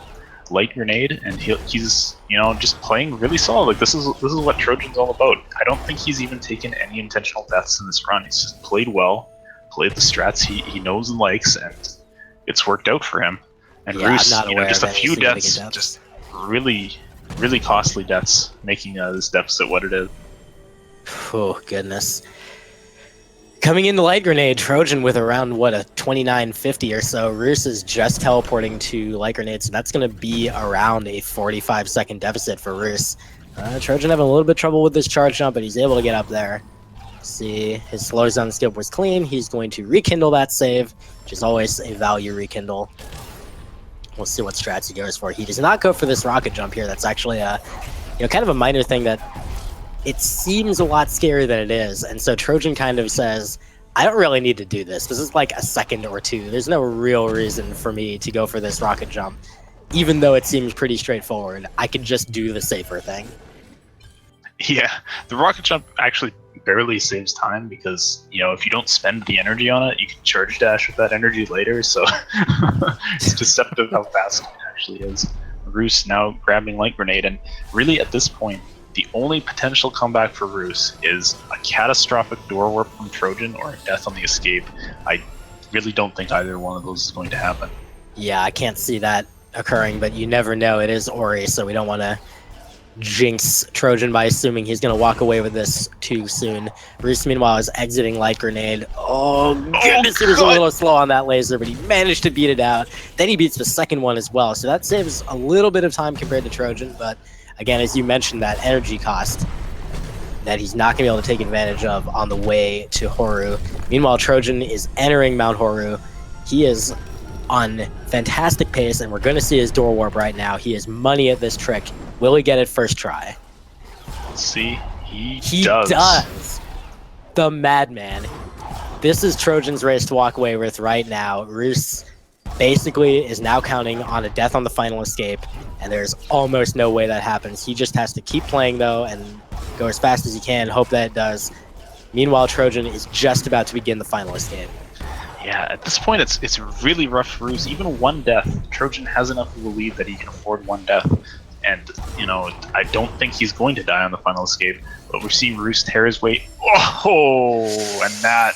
light grenade, and he's just playing really solid. Like this is what Trojan's all about. I don't think he's even taken any intentional deaths in this run. He's just played well, played the strats he knows and likes, and it's worked out for him. And yeah, Roos, just a few deaths, just really, really costly deaths, making this deficit what it is. Oh, goodness. Coming into light grenade, Trojan with around, a 2950 or so. Roos is just teleporting to light grenade, so that's going to be around a 45-second deficit for Roos. Trojan having a little bit of trouble with this charge jump, but he's able to get up there. See, his slow zone skip was clean. He's going to rekindle that save, which is always a value rekindle. We'll see what strats he goes for. He does not go for this rocket jump here. That's actually a, kind of a minor thing that it seems a lot scarier than it is. And so Trojan kind of says, I don't really need to do this. This is like a second or two. There's no real reason for me to go for this rocket jump. Even though it seems pretty straightforward, I could just do the safer thing. Yeah, the rocket jump actually barely saves time because, if you don't spend the energy on it, you can charge dash with that energy later, so it's deceptive how fast it actually is. Roos now grabbing light grenade, and really at this point, the only potential comeback for Roos is a catastrophic door warp from Trojan or a death on the escape. I really don't think either one of those is going to happen. Yeah, I can't see that occurring, but you never know. It is Ori, so we don't want to jinx Trojan by assuming he's going to walk away with this too soon. Roos, meanwhile, is exiting light grenade. Oh, goodness, he was a little slow on that laser, but he managed to beat it out. Then he beats the second one as well, so that saves a little bit of time compared to Trojan, but again, as you mentioned, that energy cost that he's not going to be able to take advantage of on the way to Horu. Meanwhile, Trojan is entering Mount Horu. He is on fantastic pace, and we're going to see his door warp right now. He is money at this trick. Will he get it first try? Let's see. He does. The madman. This is Trojan's race to walk away with right now. Roos basically is now counting on a death on the final escape, and there's almost no way that happens. He just has to keep playing, though, and go as fast as he can, hope that it does. Meanwhile, Trojan is just about to begin the final escape. Yeah, at this point, it's really rough for Roos. Even one death, Trojan has enough of a lead that he can afford one death. And, I don't think he's going to die on the final escape, but we're seeing Roos tear his way. Oh, and that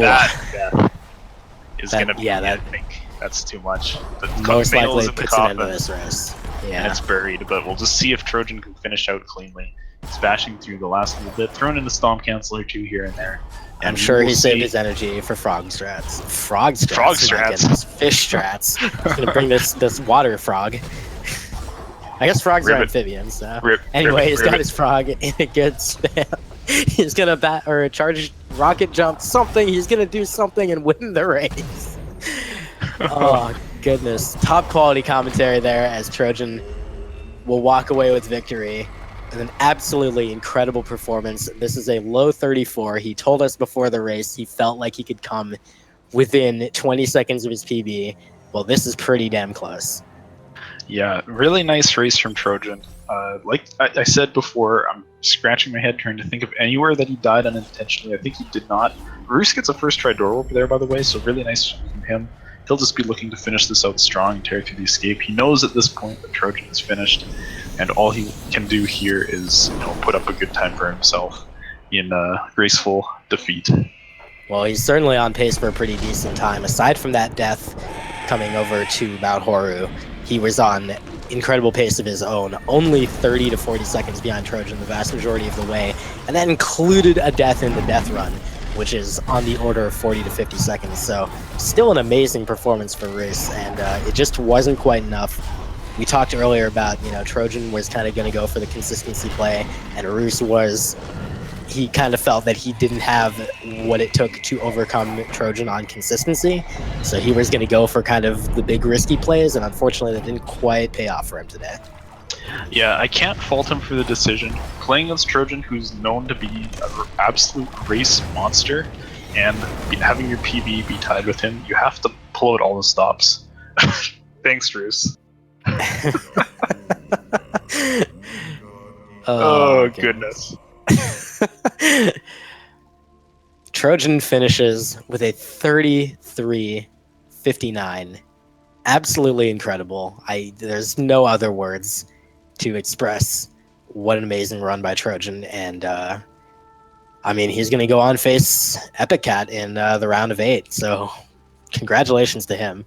death is going to be, I think, that's too much. The most likely in the puts coffin, an end to this race. Yeah. And it's buried, but we'll just see if Trojan can finish out cleanly. He's bashing through the last little bit, throwing in the Stomp Cancel or two here and there. I'm sure he saved his energy for frog strats. Frog strats? Fish strats. He's going to bring this water frog. I guess frogs are amphibians, so. Anyway, he's got his frog in a good spam. He's going to charge rocket jump something. He's going to do something and win the race. Oh, goodness. Top quality commentary there as Trojan will walk away with victory. And an absolutely incredible performance. This is a low 34. He told us before the race he felt like he could come within 20 seconds of his PB. Well, this is pretty damn close. Yeah, really nice race from Trojan. Like I said before, I'm scratching my head trying to think of anywhere that he died unintentionally. I think he did not. Roos gets a first try door over there, by the way, so really nice from him. He'll just be looking to finish this out strong and tear through the escape. He knows at this point that Trojan is finished. and all he can do here is put up a good time for himself in graceful defeat. Well, he's certainly on pace for a pretty decent time. Aside from that death coming over to Mount Horu, he was on incredible pace of his own, only 30 to 40 seconds behind Trojan the vast majority of the way, and that included a death in the death run, which is on the order of 40 to 50 seconds. So still an amazing performance for Roos, and it just wasn't quite enough. We talked earlier about, Trojan was kind of going to go for the consistency play, and Roos he kind of felt that he didn't have what it took to overcome Trojan on consistency. So he was going to go for kind of the big risky plays, and unfortunately that didn't quite pay off for him today. Yeah, I can't fault him for the decision. Playing against Trojan, who's known to be an absolute race monster, and having your PB be tied with him, you have to pull out all the stops. Thanks, Roos. Oh, goodness. Trojan finishes with a 33-59. Absolutely incredible. There's no other words to express what an amazing run by Trojan. And he's going to go on face Epic Cat in the round of 8. So congratulations to him.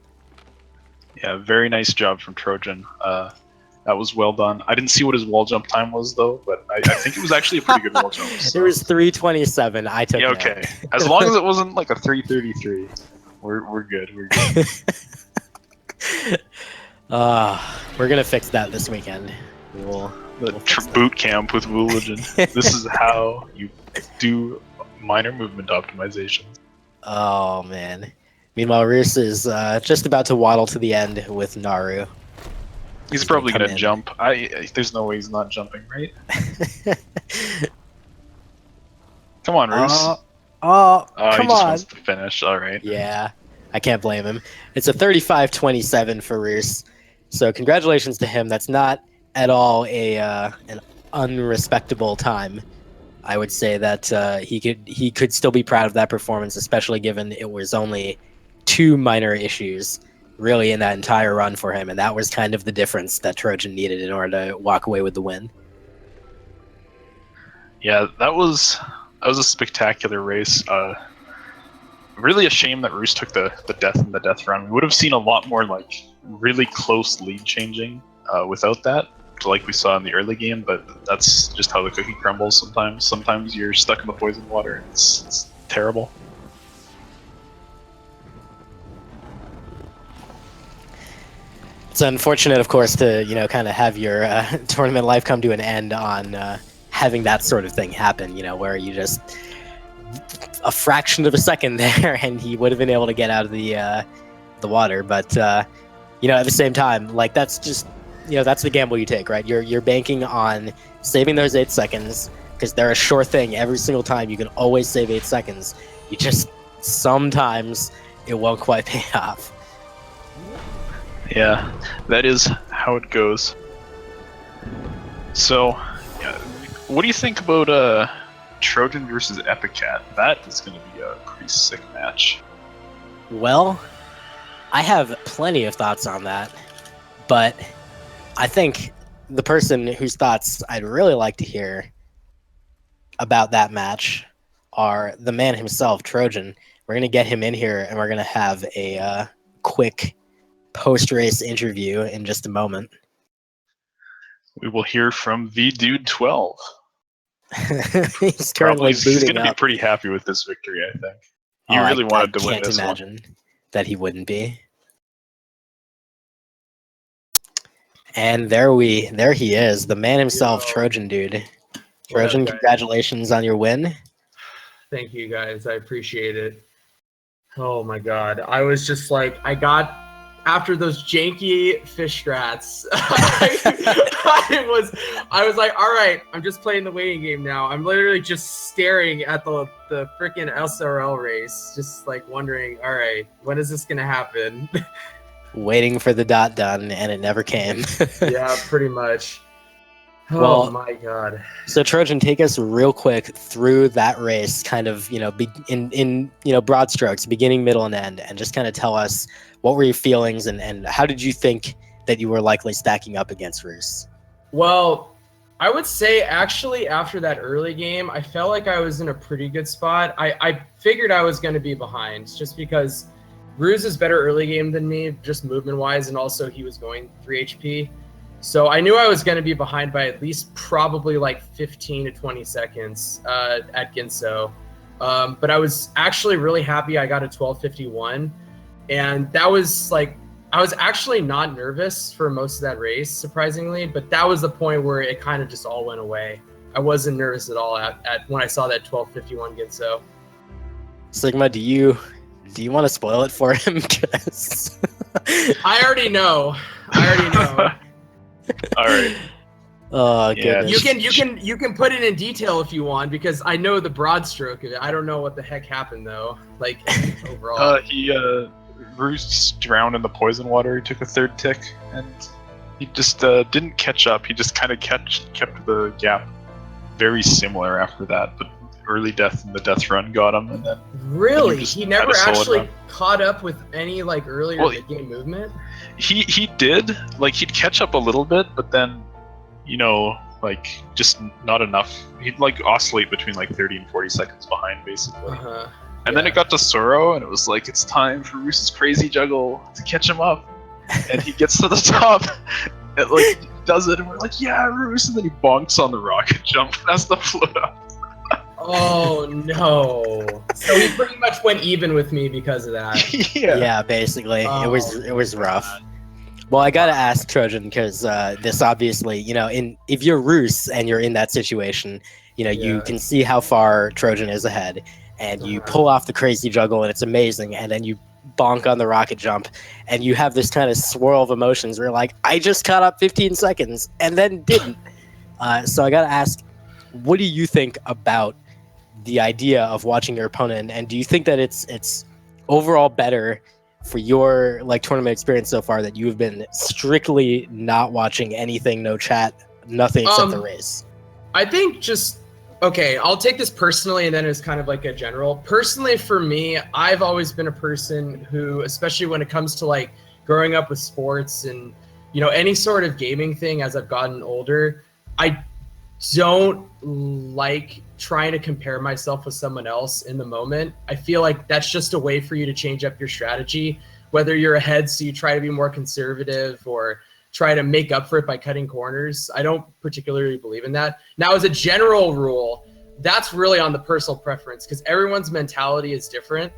Yeah, very nice job from Trojan. That was well done. I didn't see what his wall jump time was, though, but I think it was actually a pretty good wall jump. So. It was 3:27. I took it. Okay. As long as it wasn't like a 3:33, we're good. We're good. We're going to fix that this weekend. We'll boot camp with Wooligan. This is how you do minor movement optimization. Oh, man. Meanwhile, Roos is just about to waddle to the end with Naru. He's probably going to jump. There's no way he's not jumping, right? Come on, Roos. Come he just wants to finish. All right. Yeah, I can't blame him. It's a 35-27 for Roos. So congratulations to him. That's not at all an unrespectable time. I would say that he could still be proud of that performance, especially given it was only 2 minor issues really in that entire run for him, and that was kind of the difference that Trojan needed in order to walk away with the win. Yeah, that was a spectacular race. Really a shame that Roos took the death in the death run. We would have seen a lot more like really close lead changing without that, like we saw in the early game, but that's just how the cookie crumbles sometimes. Sometimes you're stuck in the poison water, and it's terrible. It's unfortunate, of course, to kind of have your tournament life come to an end on having that sort of thing happen. Where you just a fraction of a second there, and he would have been able to get out of the water. But at the same time, like that's just that's the gamble you take, right? You're banking on saving those 8 seconds because they're a sure thing every single time. You can always save 8 seconds. You just sometimes it won't quite pay off. Yeah, that is how it goes. So, what do you think about Trojan versus Epic Cat? That is going to be a pretty sick match. Well, I have plenty of thoughts on that, but I think the person whose thoughts I'd really like to hear about that match are the man himself, Trojan. We're going to get him in here, and we're going to have a quick post-race interview in just a moment. We will hear from TheRooseIsLoose89. He's currently booting He's going to up. be pretty happy with this victory, I think. He really wanted to win this one. I can't imagine that he wouldn't be. And there he is, the man himself, Trojan Dude. Trojan, congratulations on your win. Thank you, guys. I appreciate it. Oh my god. I was just like, after those janky fish strats, I was like, all right, I'm just playing the waiting game now. I'm literally just staring at the freaking SRL race, just like wondering, all right, when is this gonna happen? Waiting for the dot done, and it never came. Yeah, pretty much. Well, my god. So Trojan, take us real quick through that race, kind of, in broad strokes, beginning, middle, and end, and just kind of tell us what were your feelings and how did you think that you were likely stacking up against Roos? Well, I would say actually after that early game, I felt like I was in a pretty good spot. I figured I was going to be behind just because Ruse is better early game than me, just movement wise, and also he was going 3 HP. So I knew I was going to be behind by at least probably like 15 to 20 seconds at Ginso. But I was actually really happy I got a 12:51. And that was like, I was actually not nervous for most of that race, surprisingly, but that was the point where it kind of just all went away. I wasn't nervous at all at when I saw that 12:51 Ginso. Sigma, do you want to spoil it for him? I already know. All right. Oh Yeah. goodness. You can put it in detail if you want, because I know the broad stroke of it. I don't know what the heck happened though. Like overall. Roos drowned in the poison water. He took a third tick, and he just didn't catch up. He just kind of kept the gap very similar after that. But early death and the death run got him, and then Really? just He had never a solid actually run. caught up with any like earlier Well, mid-game movement? He did, like, he'd catch up a little bit, but then, like, just not enough. He'd like oscillate between like 30 and 40 seconds behind, basically. Uh-huh. And then it got to Soro, and it was like, it's time for Roos's crazy juggle to catch him up. And he gets to the top, and like does it, and we're like, yeah, Roos, and then he bonks on the rocket jump and has to float up. Oh no! So he pretty much went even with me because of that. Yeah, basically, Oh, it was rough. Well, I gotta ask Trojan because this obviously, if you're Roos and you're in that situation, you Yeah. can see how far Trojan is ahead, and you Uh-huh. pull off the crazy juggle, and it's amazing, and then you bonk on the rocket jump, and you have this kind of swirl of emotions where you're like, I just caught up 15 seconds and then didn't. So I gotta ask, what do you think about the idea of watching your opponent, and do you think that it's overall better for your like tournament experience so far that you've been strictly not watching anything, no chat, nothing except the race? I think okay, I'll take this personally and then it's kind of like a general. Personally, for me, I've always been a person who, especially when it comes to like growing up with sports and, any sort of gaming thing as I've gotten older, I don't like trying to compare myself with someone else in the moment. I feel like that's just a way for you to change up your strategy, whether you're ahead so you try to be more conservative or try to make up for it by cutting corners. I don't particularly believe in that. Now, as a general rule, that's really on the personal preference because everyone's mentality is different.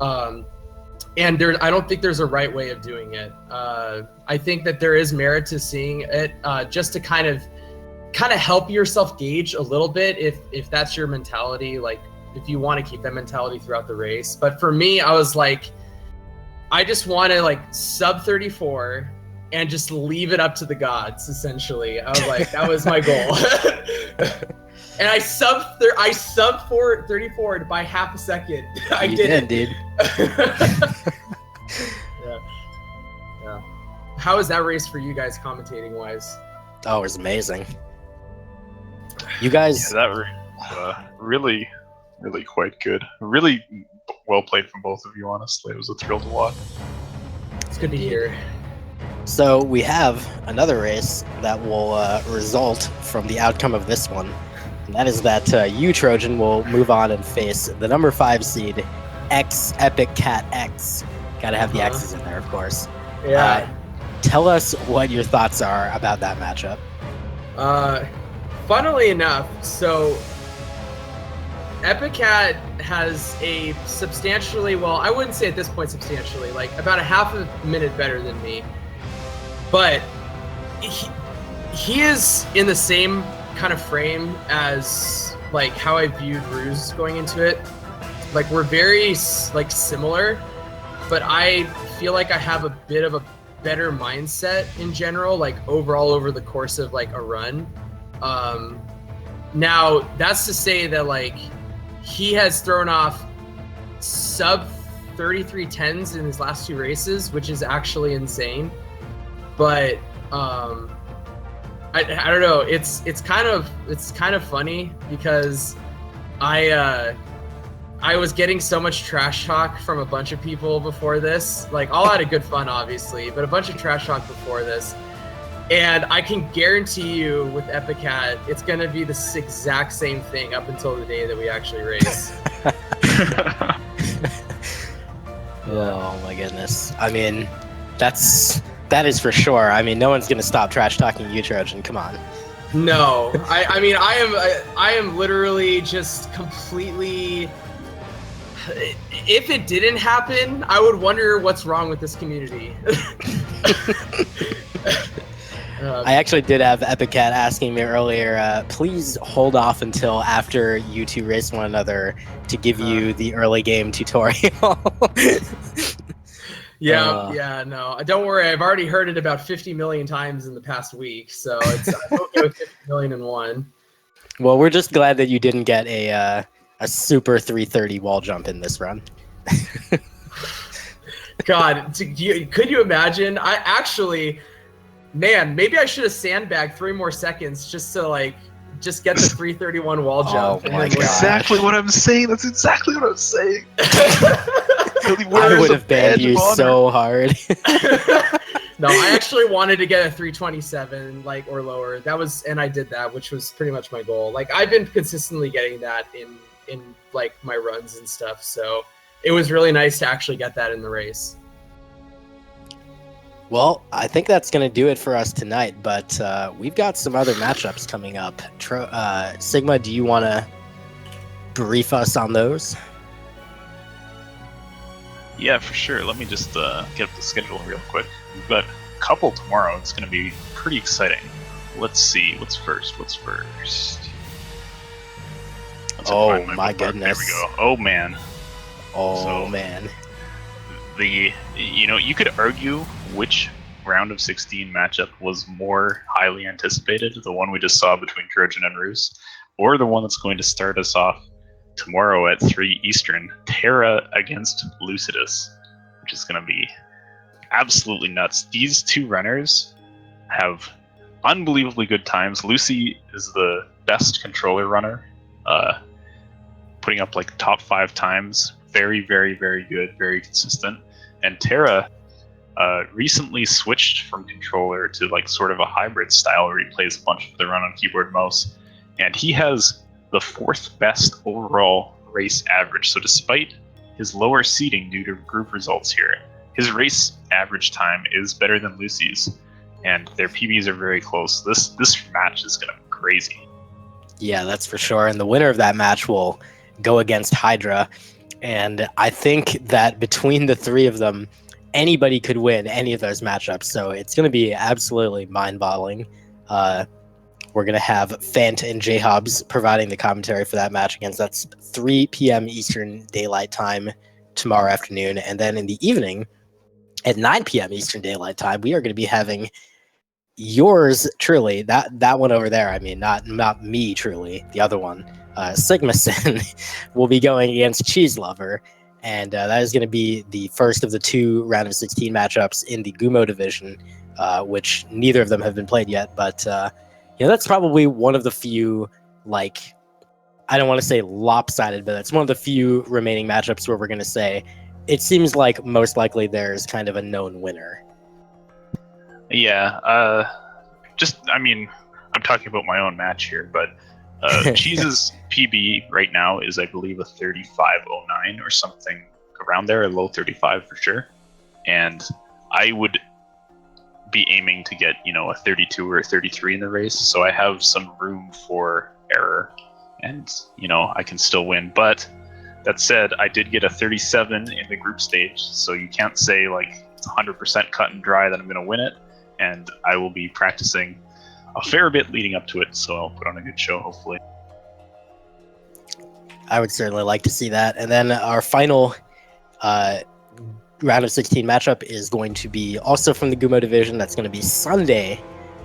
And I don't think there's a right way of doing it. I think that there is merit to seeing it just to kind of help yourself gauge a little bit if that's your mentality, like if you want to keep that mentality throughout the race. But for me, I was like, I just want to like sub 34 and just leave it up to the gods, essentially. I was like, that was my goal. And I sub 34 by half a second. I did, dude. Yeah. How was that race for you guys commentating wise? Oh, it was amazing. You guys, Yeah, that was really, really quite good. Really well played from both of you, honestly. It was a thrill to watch. It's good to hear. so we have another race that will result from the outcome of this one. And that is that you, Trojan, will move on and face the number 5 seed, X Epic Cat X. Gotta have the X's in there, of course. Yeah. Tell us what your thoughts are about that matchup. Funnily enough, so Epic Cat has a substantially, well, I wouldn't say at this point substantially, like about a half a minute better than me. But he is in the same kind of frame as like how I viewed Ruse going into it. Like we're very like similar, but I feel like I have a bit of a better mindset in general, like overall over the course of like a run. Now that's to say that like he has thrown off sub 33 10s in his last 2 races, which is actually insane. But I don't know. It's kind of funny because I was getting so much trash talk from a bunch of people before this, like all out of good fun, obviously, but a bunch of trash talk before this. And I can guarantee you with Epicat, it's going to be the exact same thing up until the day that we actually race. Oh my goodness. I mean, that is for sure. I mean, no one's going to stop trash talking you, Trojan. Come on. No, I mean, I am literally just completely. If it didn't happen, I would wonder what's wrong with this community. I actually did have Epicat asking me earlier, please hold off until after you two race one another to give you the early game tutorial. Yeah, no, don't worry. I've already heard it about 50 million times in the past week, so I'm okay with 50 million and one. Well, we're just glad that you didn't get a super 330 wall jump in this run. God, could you imagine? I actually, man, maybe I should have sandbagged 3 more seconds just to just get the 331 wall jump. Oh my That's exactly what I'm saying. That's exactly what I'm saying. I would have banned you so hard. No, I actually wanted to get a 327 or lower. And I did that, which was pretty much my goal. I've been consistently getting that in my runs and stuff. So it was really nice to actually get that in the race. Well, I think that's going to do it for us tonight, but we've got some other matchups coming up. Sigma, do you want to brief us on those? Yeah, for sure. Let me just get up the schedule real quick. We've got a couple tomorrow. It's going to be pretty exciting. Let's see. What's first? Oh, my goodness. There we go. Oh, man. Man. You could argue which round of 16 matchup was more highly anticipated, the one we just saw between Trojan and Roos, or the one that's going to start us off tomorrow at 3 Eastern, Terra against Lucidus, which is going to be absolutely nuts. These two runners have unbelievably good times. Lucy is the best controller runner, putting up top 5 times. Very, very, very good, very consistent. And Terra recently switched from controller to sort of a hybrid style where he plays a bunch of the run on keyboard and mouse. And he has the 4th best overall race average. So despite his lower seeding due to group results here, his race average time is better than Lucy's. And their PBs are very close. This match is going to be crazy. Yeah, that's for sure. And the winner of that match will go against Hydra. And I think that between the 3 of them, anybody could win any of those matchups. So it's going to be absolutely mind-boggling. We're going to have Fant and J-Hobbs providing the commentary for that match against. That's 3 p.m. Eastern Daylight Time tomorrow afternoon. And then in the evening at 9 p.m. Eastern Daylight Time, we are going to be having yours truly, that one over there. I mean, not me truly, the other one. Sigmason will be going against Cheese Lover, and that is going to be the first of the 2 round of 16 matchups in the Gumo division, which neither of them have been played yet. But that's probably one of the few, I don't want to say lopsided, but that's one of the few remaining matchups where we're going to say it seems like most likely there's kind of a known winner. Yeah, I'm talking about my own match here, but Cheese's PB right now is, I believe, a 35.09 or something around there, a low 35 for sure. And I would be aiming to get, a 32 or a 33 in the race, so I have some room for error, and, I can still win. But that said, I did get a 37 in the group stage, so you can't say, it's 100% cut and dry that I'm going to win it, and I will be practicing a fair bit leading up to it, so I'll put on a good show, hopefully. I would certainly like to see that. And then our final round of 16 matchup is going to be also from the Gumo division. That's going to be Sunday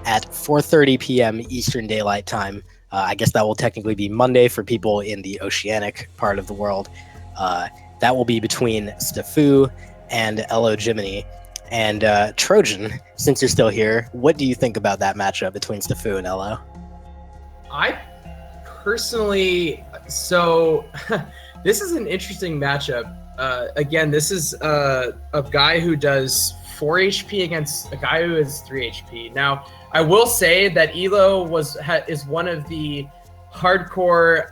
at 4:30 p.m. Eastern Daylight Time. I guess that will technically be Monday for people in the oceanic part of the world. That will be between Stefu and Elo Jiminy. And Trojan, since you're still here, what do you think about that matchup between Stefu and Elo? I personally, so this is an interesting matchup. Again, this is a guy who does 4 HP against a guy who is 3 HP. Now, I will say that Elo is one of the hardcore,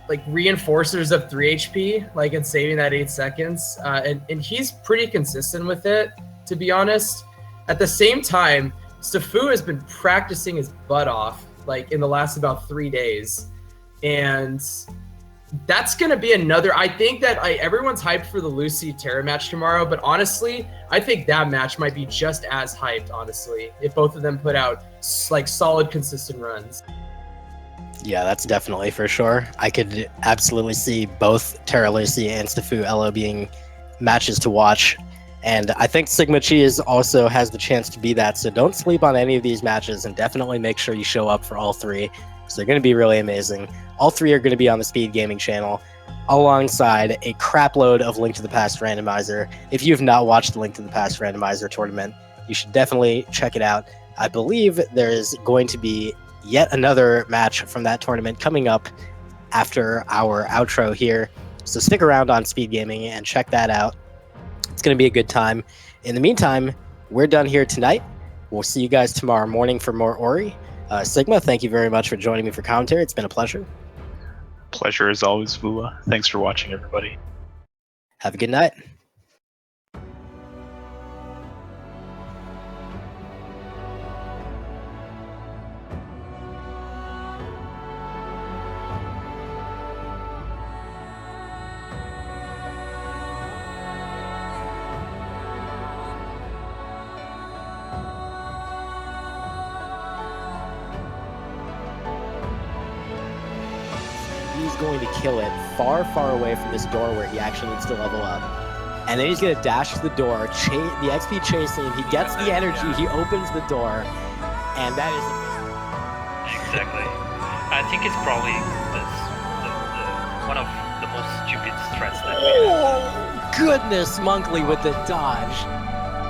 like reinforcers of 3 HP, like in saving that 8 seconds. And he's pretty consistent with it, to be honest. At the same time, Safu has been practicing his butt off, like in the last about 3 days. And that's going to be another, I think that everyone's hyped for the Lucy Terra match tomorrow, but honestly, I think that match might be just as hyped, honestly, if both of them put out like solid, consistent runs. Yeah, that's definitely for sure. I could absolutely see both Terra Lucy and Stafu Elo being matches to watch. And I think Sigma Cheese also has the chance to be that. So don't sleep on any of these matches, and definitely make sure you show up for all three. So they're going to be really amazing. All three are going to be on the Speed Gaming channel alongside a crap load of Link to the Past randomizer. If you have not watched the Link to the Past randomizer tournament, you should definitely check it out. I believe there is going to be yet another match from that tournament coming up after our outro here. So stick around on Speed Gaming and check that out. It's going to be a good time. In the meantime, we're done here tonight. We'll see you guys tomorrow morning for more Ori. Sigma, thank you very much for joining me for commentary. It's been a pleasure. Pleasure as always, Vula. Thanks for watching, everybody. Have a good night. He's going to kill it far, far away from this door where he actually needs to level up. And then he's going to dash to the door, the XP chasing him. He gets the energy, he opens the door, and that is... Exactly. I think it's probably one of the most stupid threats that we have. Oh, goodness, Monkley with the dodge.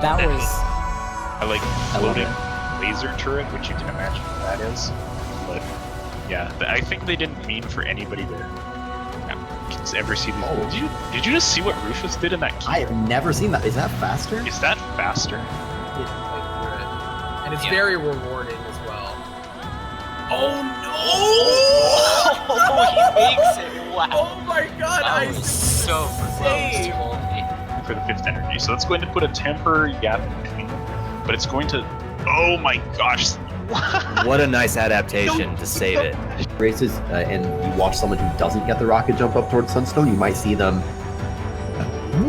That was... I like floating laser turret, which you can imagine what that is. But yeah, I think they didn't mean for anybody to ever see these. Did you just see what Rufus did in that key? I have never seen that. Is that faster? Is that faster? And it's very rewarding as well. Oh no! He makes it! Wow! Oh my god! That was so close. For the 5th energy, so it's going to put a temporary gap in between them, but it's going to. Oh my gosh! What a nice adaptation to save it. Races, and you watch someone who doesn't get the rocket jump up towards Sunstone, you might see them.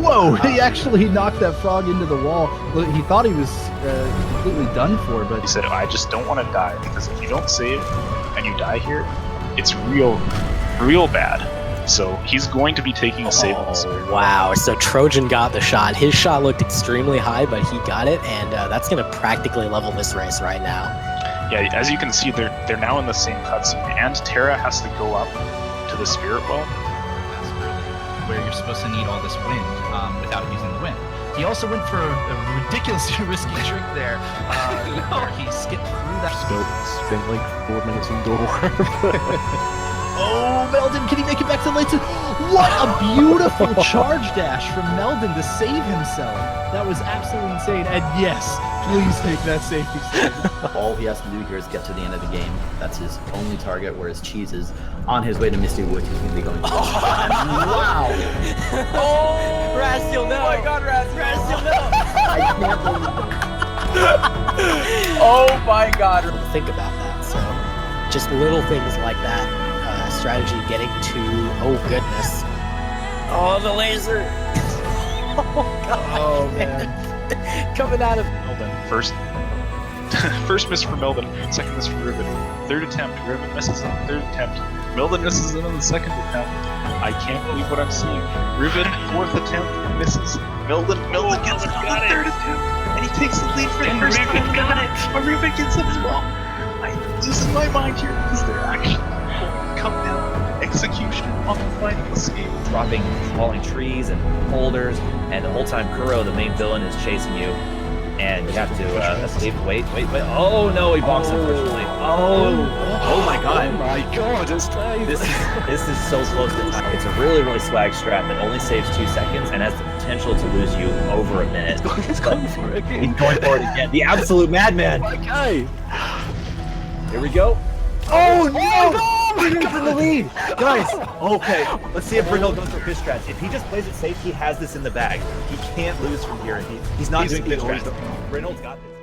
Whoa! He actually knocked that frog into the wall. He thought he was completely done for, but He said, "I just don't want to die because if you don't save and you die here, it's real bad." So he's going to be taking a save. Oh, wow. So Trojan got the shot. His shot looked extremely high, but he got it, and that's going to practically level this race right now. Yeah, as you can see, they're now in the same cutscene, and Terra has to go up to the Spirit Well. That's really where you're supposed to need all this wind without using the wind. He also went for a ridiculously risky trick there, where he skipped through that. Spent like 4 minutes in door. oh, Meldon, can he make it back to the lights? What a beautiful charge dash from Meldon to save himself. That was absolutely insane. And yes, please take that safety step. All he has to do here is get to the end of the game. That's his only target, whereas Cheese is on his way to Misty Woods. He's going to be going to wow! Oh, Raz, you'll know. Oh my god, Raz, you'll know. I can't believe Oh my god. Think about that. So just little things like that. Strategy getting to, oh goodness. Oh, the laser. Oh god. Oh man. Coming out of Melvin, first miss for Melvin, second miss for Ruben, third attempt, Ruben misses on the third attempt, Melvin misses on the second attempt. I can't believe what I'm seeing. Ruben, 4th attempt, misses. Melvin gets it on the 3rd attempt, and he takes the lead for the first time. Ruben got it! But Ruben gets it as well. I'm losing my mind here because they're actually come down. Execution on the final escape. Dropping falling trees and boulders, and the whole time Kuro, the main villain, is chasing you, and you have to escape. Wait. Oh no, he bonks unfortunately. Oh my god. Oh my god, it's This is so close to time. It's a really swag strat that only saves 2 seconds and has potential to lose you over a minute. He's going for it again. He's going for it again. The absolute madman. Okay. Here we go. Oh no! Brindle's in the lead, guys. Okay, let's see if Brindle goes for fish strats. If he just plays it safe, he has this in the bag. He can't lose from here. He's not doing fish strats. Brindle's got this.